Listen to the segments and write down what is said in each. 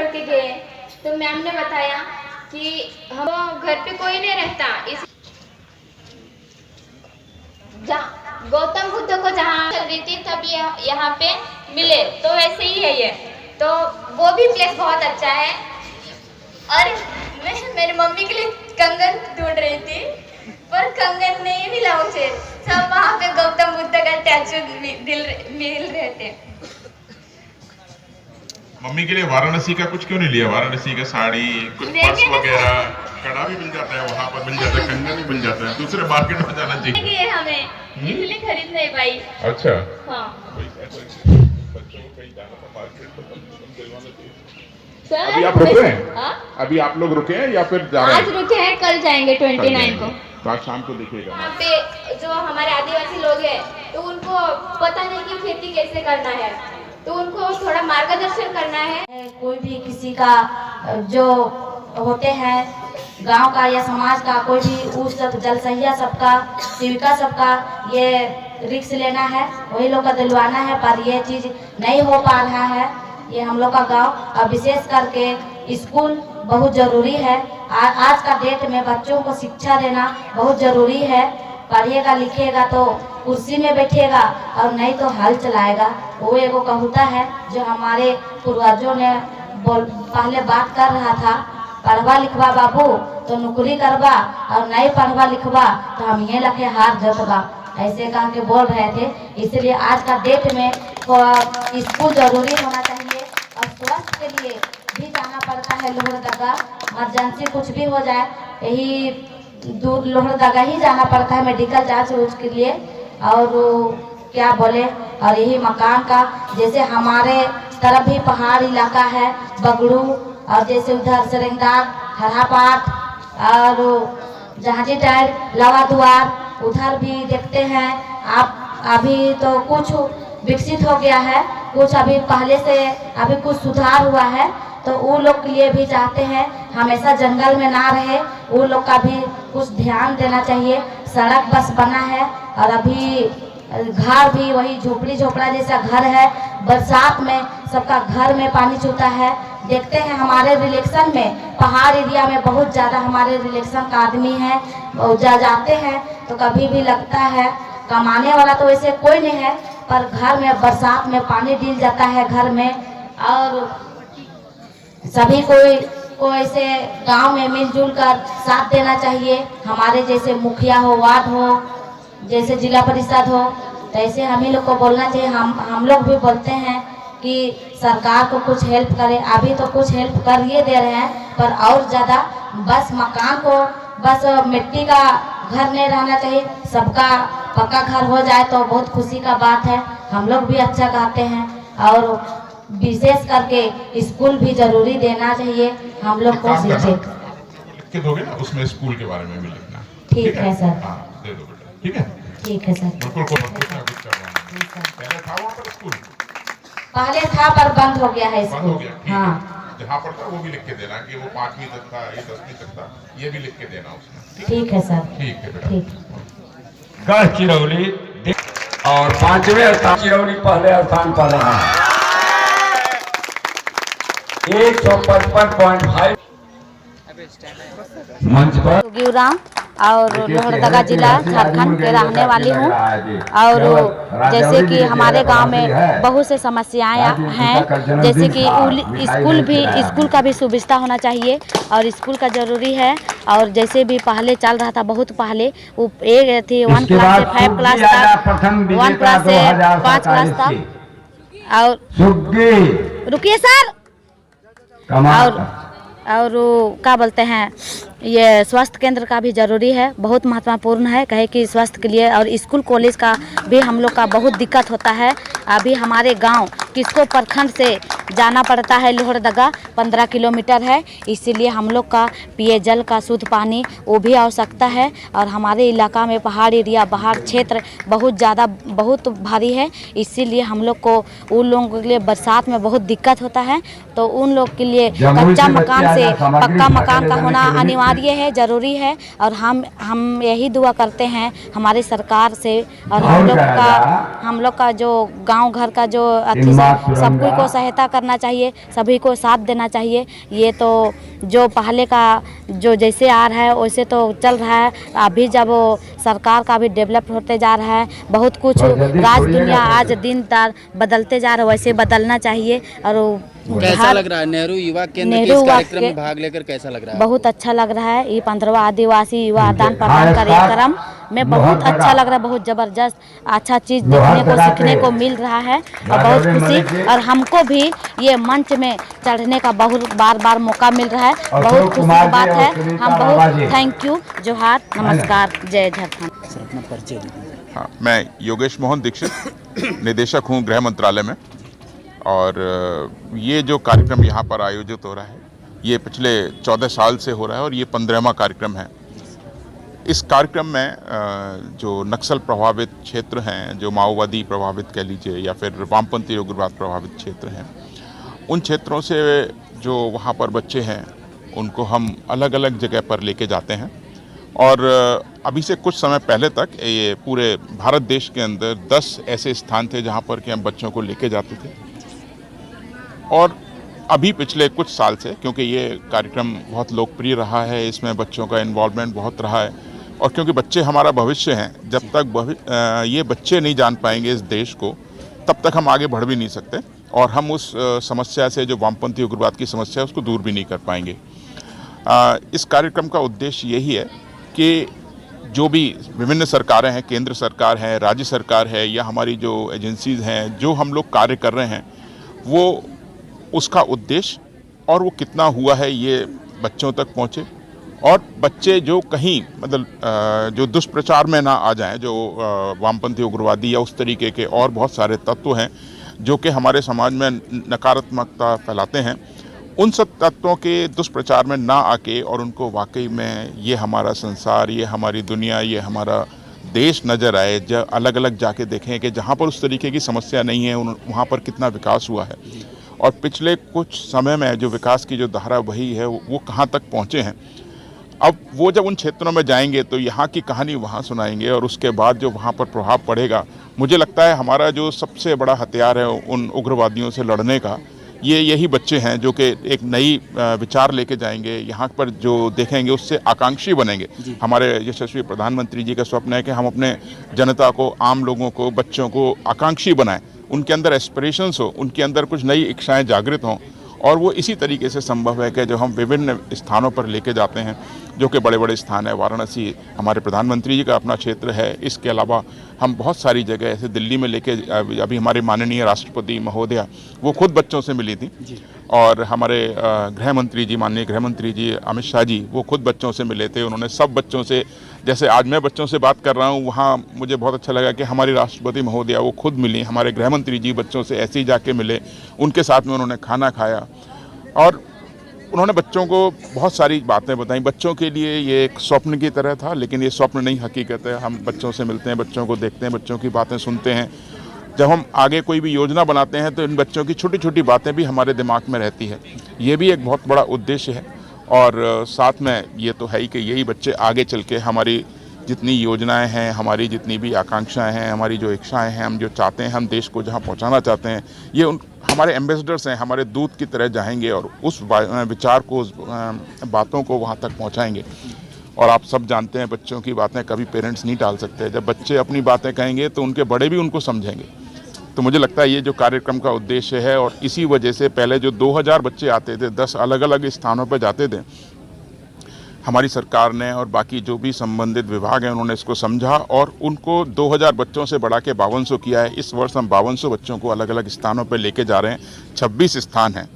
करके गए तो मैम ने बताया कि हम घर पे कोई नहीं रहता, इस गौतम बुद्ध को जहाँ चल रही थी तब यहाँ पे मिले, तो वैसे ही है ये। तो वो भी प्लेस बहुत अच्छा है। और मैं मेरी मम्मी के लिए कंगन ढूंढ रही थी पर कंगन नहीं मिला मुझे। सब वहाँ पे गौतम बुद्ध का स्टैचू मिल रहे थे। मम्मी के लिए वाराणसी का कुछ क्यों नहीं लिया? वाराणसी का साड़ी, कुछ पर्स वगैरह, कड़ा भी मिल जाता है वहाँ पर, मिल जाता है, कंगन भी मिल जाता है। दूसरे मार्केट में जाना चाहिए हमें, इसलिए खरीद नहीं पाई। अच्छा, हाँ। बच्चों को कहीं जाना था मार्केट तो दिलवाना चाहिए। अभी आप रुके हैं? अभी आप लोग रुके हैं या फिर जा रहे हैं? आज रुके हैं, कल जाएंगे 29 को। तो आज शाम को देखिएगा। यहाँ पे जो हमारे आदिवासी लोग हैं तो उनको पता नहीं कि खेती कैसे करना है, तो उनको थोड़ा मार्गदर्शन करना है। कोई भी किसी का जो होते हैं गांव का या समाज का कोई भी उस सब जलसहिया सबका, जीविका सबका ये रिस्क लेना है, वही लोग का दिलवाना है। पर ये चीज़ नहीं हो पा रहा है ये हम लोग का गांव। और विशेष करके स्कूल बहुत ज़रूरी है। आज का डेट में बच्चों को शिक्षा देना बहुत ज़रूरी है। पढ़ेगा लिखेगा तो कुर्सी में बैठेगा और नहीं तो हल चलाएगा। वो एगो कहावत है जो हमारे पूर्वजों ने पहले बात कर रहा था, पढ़वा लिखवा बाबू तो नौकरी करवा और नहीं पढ़वा लिखवा तो हम ये लखे हार जोतवा, ऐसे कह के बोल रहे थे। इसलिए आज का डेट में स्कूल जरूरी होना चाहिए। और स्वास्थ्य के लिए भी जाना पड़ता है लोहरदगा, इमरजेंसी कुछ भी हो जाए यही दूर लोहरदगा ही जाना पड़ता है मेडिकल जांच उसके लिए। और क्या बोले, और यही मकान का जैसे हमारे तरफ भी पहाड़ इलाका है बगड़ू, और जैसे उधर सरंगदार, हरापाट और जहाजी टाइल, लावा द्वार उधर भी देखते हैं आप। अभी तो कुछ विकसित हो गया है, कुछ अभी पहले से अभी कुछ सुधार हुआ है। तो वो लोग के लिए भी चाहते हैं हमेशा जंगल में ना रहे, वो लोग का भी कुछ ध्यान देना चाहिए। सड़क बस बना है और अभी घर भी वही झोपड़ी झोपड़ा जैसा घर है। बरसात में सबका घर में पानी चूता है। देखते हैं हमारे रिलेक्शन में पहाड़ एरिया में बहुत ज़्यादा हमारे रिलेक्शन का आदमी है, जाते हैं तो कभी भी लगता है कमाने वाला तो वैसे कोई नहीं है, पर घर में बरसात में पानी डील जाता है घर में। और सभी को ऐसे गांव में मिलजुल कर साथ देना चाहिए। हमारे जैसे मुखिया हो, वार्ड हो, जैसे जिला परिषद हो, तो ऐसे हम ही लोग को बोलना चाहिए। हम लोग भी बोलते हैं कि सरकार को कुछ हेल्प करे। अभी तो कुछ हेल्प कर ये दे रहे हैं, पर और ज़्यादा बस मकान को बस मिट्टी का घर नहीं रहना चाहिए, सबका पक्का घर हो जाए तो बहुत खुशी का बात है। हम लोग भी अच्छा गाते हैं। और विशेष करके स्कूल भी जरूरी देना चाहिए हम लोग को। लिख के दोगे ना, उसमें स्कूल के बारे में भी लिखना। ठीक है सर। हाँ, दे दो बेटा। ठीक है, ठीक है सर। बिल्कुल पहले था वहाँ पर स्कूल? पहले था पर बंद हो गया है बंद हो गया। हाँ, जहाँ पर था वो भी लिख के देना कि वो 5वीं तक था, ये 10वीं तक था, ये भी लिख के देना उसमें। ठीक है सर। ठीक है बेटा। ठीक। गढ़ चिरौली और 5वें स्थान चिरौली पहले स्थान पर रहा 155.5 मंच पर। गिवराम और लोहरदगा जिला झारखंड के रहने वाली हूँ। और जैसे कि हमारे गांव में बहुत से समस्याएं हैं, जैसे कि स्कूल का भी सुविधा होना चाहिए और स्कूल का ज़रूरी है। और जैसे भी पहले चल रहा था, बहुत पहले वो एक थी 1 क्लास से 5 क्लास तक, 1 क्लास से 5 क्लास तक। और रुकिए सर। और क्या बोलते हैं, ये स्वास्थ्य केंद्र का भी ज़रूरी है, बहुत महत्वपूर्ण है। कहे कि स्वास्थ्य के लिए और स्कूल कॉलेज का भी हम लोग का बहुत दिक्कत होता है। अभी हमारे गांव किसको प्रखंड से जाना पड़ता है, लोहरदगा 15 किलोमीटर है, इसीलिए हम लोग का पेयजल का शुद्ध पानी वो भी आवश्यकता है। और हमारे इलाका में पहाड़ एरिया, पहाड़ क्षेत्र बहुत ज़्यादा बहुत भारी है, इसीलिए हम लोग को उन लोगों के लिए बरसात में बहुत दिक्कत होता है। तो उन लोग के लिए कच्चा मकान से पक्का मकान का होना अनिवार्य अनिवार्य है, ज़रूरी है। और हम यही दुआ करते हैं हमारी सरकार से, और हम लोग का जो गांव घर का जो सबको को सहायता करना चाहिए, सभी को साथ देना चाहिए। ये तो जो पहले का जो जैसे आ रहा है वैसे तो चल रहा है, अभी जब सरकार का भी डेवलप होते जा रहा है, बहुत कुछ राज दुनिया आज दिन तार बदलते जा रहा है, वैसे बदलना चाहिए। और कैसा लग रहा है नेहरू युवा केंद्र के इस कार्यक्रम में भाग लेकर, कैसा लग रहा है? बहुत अच्छा लग रहा है। ये 15वां आदिवासी युवा आदान प्रदान कार्यक्रम में बहुत अच्छा लग रहा है, बहुत जबरदस्त अच्छा चीज़ देखने को सीखने को मिल रहा है, और बहुत खुशी। और हमको भी ये मंच में चढ़ने का बहुत बार मौका मिल रहा है, बहुत खुशी की बात है। हम बहुत थैंक यू, जोहार, नमस्कार, जय झारखंड। हाँ, मैं योगेश मोहन दीक्षित, निदेशक हूँ गृह मंत्रालय में। और ये जो कार्यक्रम यहाँ पर आयोजित हो रहा है, ये पिछले 14 साल से हो रहा है और ये 15वां कार्यक्रम है। इस कार्यक्रम में जो नक्सल प्रभावित क्षेत्र हैं, जो माओवादी प्रभावित कह लीजिए या फिर वामपंथी उग्रवाद प्रभावित क्षेत्र हैं, उन क्षेत्रों से जो वहाँ पर बच्चे हैं उनको हम अलग अलग जगह पर लेके जाते हैं। और अभी से कुछ समय पहले तक ये पूरे भारत देश के अंदर 10 ऐसे स्थान थे जहाँ पर कि हम बच्चों को लेके जाते थे। और अभी पिछले कुछ साल से, क्योंकि ये कार्यक्रम बहुत लोकप्रिय रहा है, इसमें बच्चों का इन्वॉल्वमेंट बहुत रहा है, और क्योंकि बच्चे हमारा भविष्य हैं, जब तक ये बच्चे नहीं जान पाएंगे इस देश को, तब तक हम आगे बढ़ भी नहीं सकते, और हम उस समस्या से, जो वामपंथी उग्रवाद की समस्या है, उसको दूर भी नहीं कर पाएंगे। इस कार्यक्रम का उद्देश्य यही है कि जो भी विभिन्न सरकारें हैं, केंद्र सरकार है, राज्य सरकार है, या हमारी जो एजेंसीज़ हैं, जो हम लोग कार्य कर रहे हैं, वो उसका उद्देश्य और वो कितना हुआ है ये बच्चों तक पहुँचे, और बच्चे जो कहीं मतलब जो दुष्प्रचार में ना आ जाएं, जो वामपंथी उग्रवादी या उस तरीके के और बहुत सारे तत्व हैं जो कि हमारे समाज में नकारात्मकता फैलाते हैं, उन सब तत्वों के दुष्प्रचार में ना आके और उनको वाकई में ये हमारा संसार, ये हमारी दुनिया, ये हमारा देश नज़र आए, जब अलग अलग जाके देखें कि जहाँ पर उस तरीके की समस्या नहीं है वहाँ पर कितना विकास हुआ है, और पिछले कुछ समय में जो विकास की जो धारा बही है वो कहाँ तक पहुँचे हैं। अब वो जब उन क्षेत्रों में जाएंगे तो यहाँ की कहानी वहाँ सुनाएंगे, और उसके बाद जो वहाँ पर प्रभाव पड़ेगा, मुझे लगता है हमारा जो सबसे बड़ा हथियार है उन उग्रवादियों से लड़ने का, ये यही बच्चे हैं जो कि एक नई विचार लेके जाएंगे, यहाँ पर जो देखेंगे उससे आकांक्षी बनेंगे। हमारे यशस्वी प्रधानमंत्री जी का स्वप्न है कि हम अपने जनता को, आम लोगों को, बच्चों को आकांक्षी बनाएं, उनके अंदर एस्पिरेशंस हो, उनके अंदर कुछ नई इच्छाएं जागृत हों, और वो इसी तरीके से संभव है कि जो हम विभिन्न स्थानों पर लेके जाते हैं, जो कि बड़े बड़े स्थान है। वाराणसी हमारे प्रधानमंत्री जी का अपना क्षेत्र है, इसके अलावा हम बहुत सारी जगह ऐसे दिल्ली में लेके, अभी हमारे माननीय राष्ट्रपति महोदया वो खुद बच्चों से मिली थी, और हमारे गृह मंत्री जी, माननीय गृह मंत्री जी अमित शाह जी, वो खुद बच्चों से मिले थे। उन्होंने सब बच्चों से, जैसे आज मैं बच्चों से बात कर रहा हूँ, वहाँ मुझे बहुत अच्छा लगा कि हमारी राष्ट्रपति महोदया वो खुद मिली, हमारे गृह मंत्री जी बच्चों से ऐसे ही जाके मिले, उनके साथ में उन्होंने खाना खाया, और उन्होंने बच्चों को बहुत सारी बातें बताई। बच्चों के लिए ये एक स्वप्न की तरह था, लेकिन ये स्वप्न नहीं, हकीकत है। हम बच्चों से मिलते हैं, बच्चों को देखते हैं, बच्चों की बातें सुनते हैं। जब हम आगे कोई भी योजना बनाते हैं तो इन बच्चों की छोटी छोटी बातें भी हमारे दिमाग में रहती है। ये भी एक बहुत बड़ा उद्देश्य है, और साथ में ये तो है ही कि यही बच्चे आगे चल के हमारी जितनी योजनाएं हैं, हमारी जितनी भी आकांक्षाएं हैं, हमारी जो इच्छाएं हैं, हम जो चाहते हैं, हम देश को जहां पहुंचाना चाहते हैं, ये हमारे एम्बेसडर्स हैं, हमारे दूत की तरह जाएंगे और उस विचार को, उस बातों को वहां तक पहुंचाएंगे। और आप सब जानते हैं, बच्चों की बातें कभी पेरेंट्स नहीं टाल सकते। जब बच्चे अपनी बातें कहेंगे तो उनके बड़े भी उनको समझेंगे। तो मुझे लगता है ये जो कार्यक्रम का उद्देश्य है, और इसी वजह से पहले जो 2000 बच्चे आते थे, 10 अलग अलग स्थानों पर जाते थे, हमारी सरकार ने और बाकी जो भी संबंधित विभाग हैं उन्होंने इसको समझा और उनको 2000 बच्चों से बढ़ा के 5200 किया है। इस वर्ष हम 5200 बच्चों को अलग अलग स्थानों पर लेके जा रहे हैं। 26 स्थान हैं,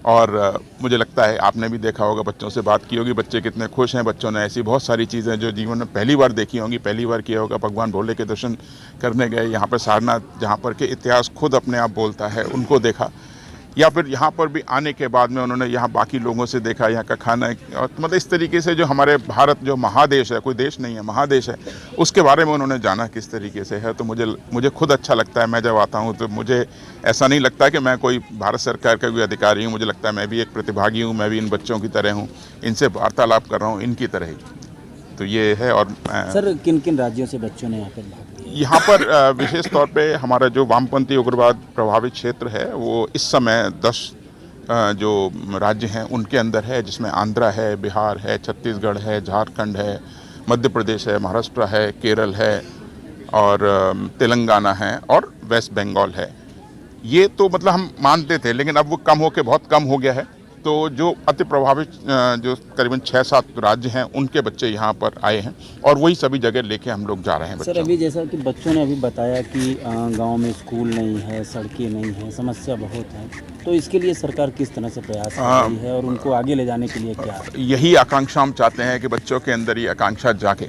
और मुझे लगता है आपने भी देखा होगा, बच्चों से बात की होगी, बच्चे कितने खुश हैं। बच्चों ने ऐसी बहुत सारी चीज़ें जो जीवन में पहली बार देखी होंगी, पहली बार किया होगा। भगवान भोले के दर्शन करने गए, यहाँ पर सारनाथ, जहाँ पर के इतिहास खुद अपने आप बोलता है, उनको देखा। या फिर यहाँ पर भी आने के बाद में उन्होंने यहाँ बाकी लोगों से देखा यहाँ का खाना, और मतलब इस तरीके से जो हमारे भारत जो महादेश है, कोई देश नहीं है महादेश है, उसके बारे में उन्होंने जाना किस तरीके से है। तो मुझे खुद अच्छा लगता है। मैं जब आता हूँ तो मुझे ऐसा नहीं लगता कि मैं कोई भारत सरकार का कोई अधिकारी हूँ। मुझे लगता है मैं भी एक प्रतिभागी हूँ, मैं भी इन बच्चों की तरह हूँ, इनसे वार्तालाप कर रहा हूँ इनकी तरह ही। तो ये है। और सर किन किन राज्यों से बच्चों ने यहाँ पर भाग लिया? यहाँ पर विशेष तौर पे हमारा जो वामपंथी उग्रवाद प्रभावित क्षेत्र है वो इस समय 10 जो राज्य हैं उनके अंदर है, जिसमें आंध्रा है, बिहार है, छत्तीसगढ़ है, झारखंड है, मध्य प्रदेश है, महाराष्ट्र है, केरल है और तेलंगाना है और वेस्ट बंगाल है। ये तो मतलब हम मानते थे, लेकिन अब वो कम होकर बहुत कम हो गया है। तो जो अति प्रभावित जो करीबन 6-7 राज्य हैं उनके बच्चे यहाँ पर आए हैं और वही सभी जगह लेके हम लोग जा रहे हैं। सर अभी जैसा कि बच्चों ने अभी बताया कि गांव में स्कूल नहीं है, सड़कें नहीं हैं, समस्या बहुत है, तो इसके लिए सरकार किस तरह से प्रयास कर रही है और उनको आगे ले जाने के लिए क्या? यही आकांक्षा हम चाहते हैं कि बच्चों के अंदर ये आकांक्षा जाके।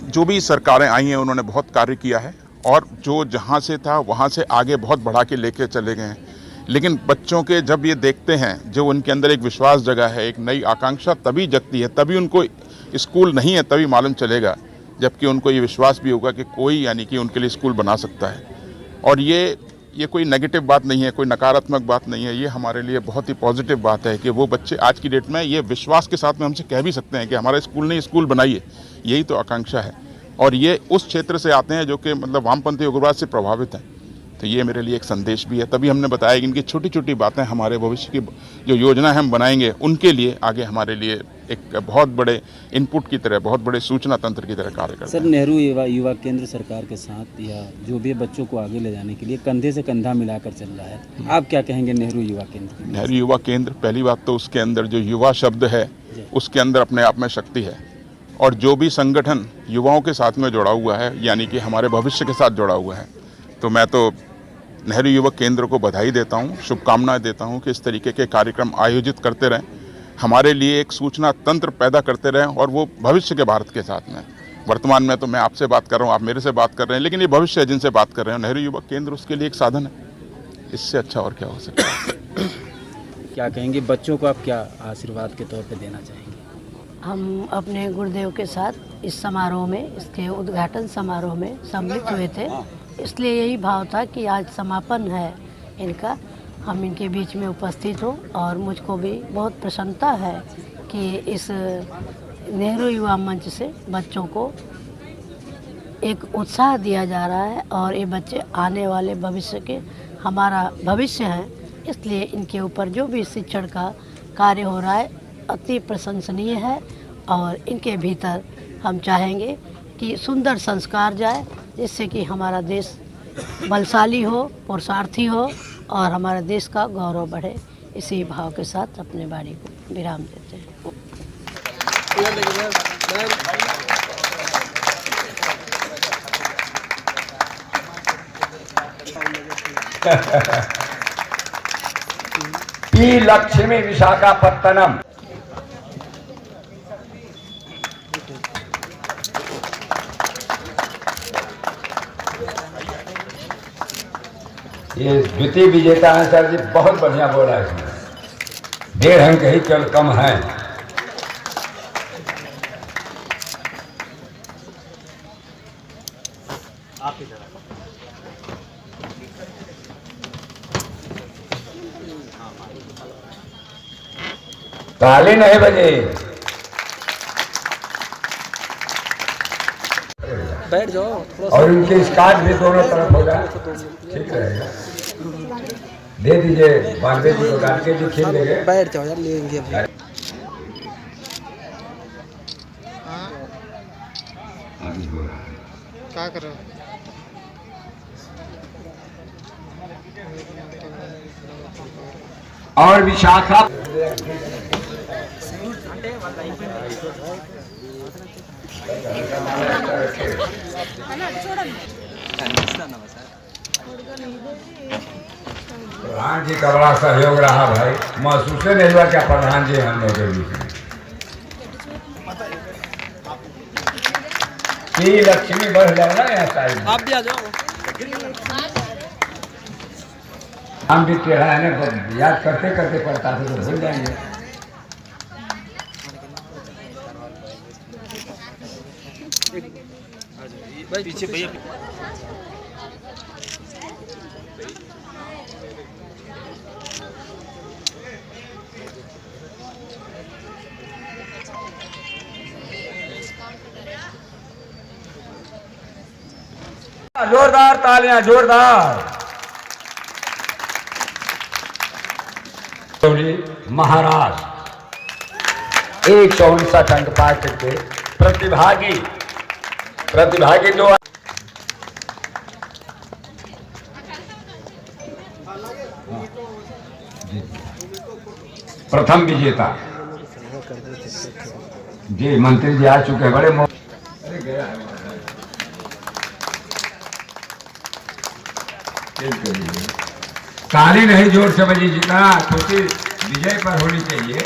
जो भी सरकारें आई हैं उन्होंने बहुत कार्य किया है और जो जहाँ से था वहाँ से आगे बहुत बढ़ा के लेके चले गए हैं। लेकिन बच्चों के जब ये देखते हैं, जो उनके अंदर एक विश्वास जगा है, एक नई आकांक्षा तभी जगती है, तभी उनको स्कूल नहीं है तभी मालूम चलेगा, जबकि उनको ये विश्वास भी होगा कि कोई यानी कि उनके लिए स्कूल बना सकता है। और ये कोई नेगेटिव बात नहीं है, कोई नकारात्मक बात नहीं है, ये हमारे लिए बहुत ही पॉजिटिव बात है कि वो बच्चे आज की डेट में ये विश्वास के साथ में हमसे कह भी सकते हैं कि हमारा स्कूल नहीं, स्कूल बनाइए। यही तो आकांक्षा है और ये उस क्षेत्र से आते हैं जो कि मतलब वामपंथी उग्रवाद से प्रभावित हैं। तो ये मेरे लिए एक संदेश भी है। तभी हमने बताया कि इनकी छोटी छोटी बातें हमारे भविष्य की जो योजना हम बनाएंगे उनके लिए आगे हमारे लिए एक बहुत बड़े इनपुट की तरह, बहुत बड़े सूचना तंत्र की तरह कार्य करता है। सर नेहरू युवा केंद्र सरकार के साथ या जो भी बच्चों को आगे ले जाने के लिए कंधे से कंधा मिलाकर चल रहा है, आप क्या कहेंगे नेहरू युवा केंद्र? नेहरू युवा केंद्र, पहली बात तो उसके अंदर जो युवा शब्द है उसके अंदर अपने आप में शक्ति है और जो भी संगठन युवाओं के साथ में जुड़ा हुआ है यानी कि हमारे भविष्य के साथ जुड़ा हुआ है, तो मैं तो नेहरू युवक केंद्र को बधाई देता हूं, शुभकामनाएं देता हूं कि इस तरीके के कार्यक्रम आयोजित करते रहें, हमारे लिए एक सूचना तंत्र पैदा करते रहें और वो भविष्य के भारत के साथ में। वर्तमान में तो मैं आपसे बात कर रहा हूं, आप मेरे से बात कर रहे हैं, लेकिन ये भविष्य है जिनसे बात कर रहे हैं। नेहरू युवक केंद्र उसके लिए एक साधन है, इससे अच्छा और क्या हो सकता है। क्या कहेंगे बच्चों को, आप क्या आशीर्वाद के तौर पर देना चाहेंगे? हम अपने गुरुदेव के साथ इस समारोह में, इसके उद्घाटन समारोह में सम्मिलित हुए थे, इसलिए यही भाव था कि आज समापन है इनका, हम इनके बीच में उपस्थित हों और मुझको भी बहुत प्रसन्नता है कि इस नेहरू युवा मंच से बच्चों को एक उत्साह दिया जा रहा है और ये बच्चे आने वाले भविष्य के हमारा भविष्य हैं, इसलिए इनके ऊपर जो भी शिक्षण का कार्य हो रहा है अति प्रशंसनीय है और इनके भीतर हम चाहेंगे कि सुंदर संस्कार जाए जिससे कि हमारा देश बलशाली हो, पुरुषार्थी हो और हमारे देश का गौरव बढ़े। इसी भाव के साथ अपने वाणी को विराम देते हैं। पी लक्ष्मी विशाखापट्टनम। ये द्वितीय विजेता हैं सर जी, बहुत बढ़िया बोला इसमें, 1.5 अंक ही चल कम है। ताली नहीं बजे। बैठ जाओ और इनके स्कार्फ भी दोनों तरफ होगा, ठीक रहेगा। दे दीजिए बागदे जी को, गाड़ के जी खेल लेंगे। बैठ जाओ यार, लेंगे अभी। क्या कर रहे हो? और विशाखा प्रधान जी का बड़ा सहयोग रहा भाई, महसूस नहीं हुआ क्या प्रधान जी हम लोग के बीच में। की लक्ष्मी बढ़ जाओ ना यहाँ साइड में। आप भी आ जाओ। हम भी टेढ़ा है ना, याद करते करते पढ़ता था तो भूल जाएंगे। भाई पीछे भैया। जोरदार तालियां, जोरदार। महाराज 159 अंक पा करके प्रतिभागी जो प्रथम विजेता जी मंत्री जी आ चुके हैं, बड़े ताली नहीं जोर से बजी, जितना खुशी विजय पर होनी चाहिए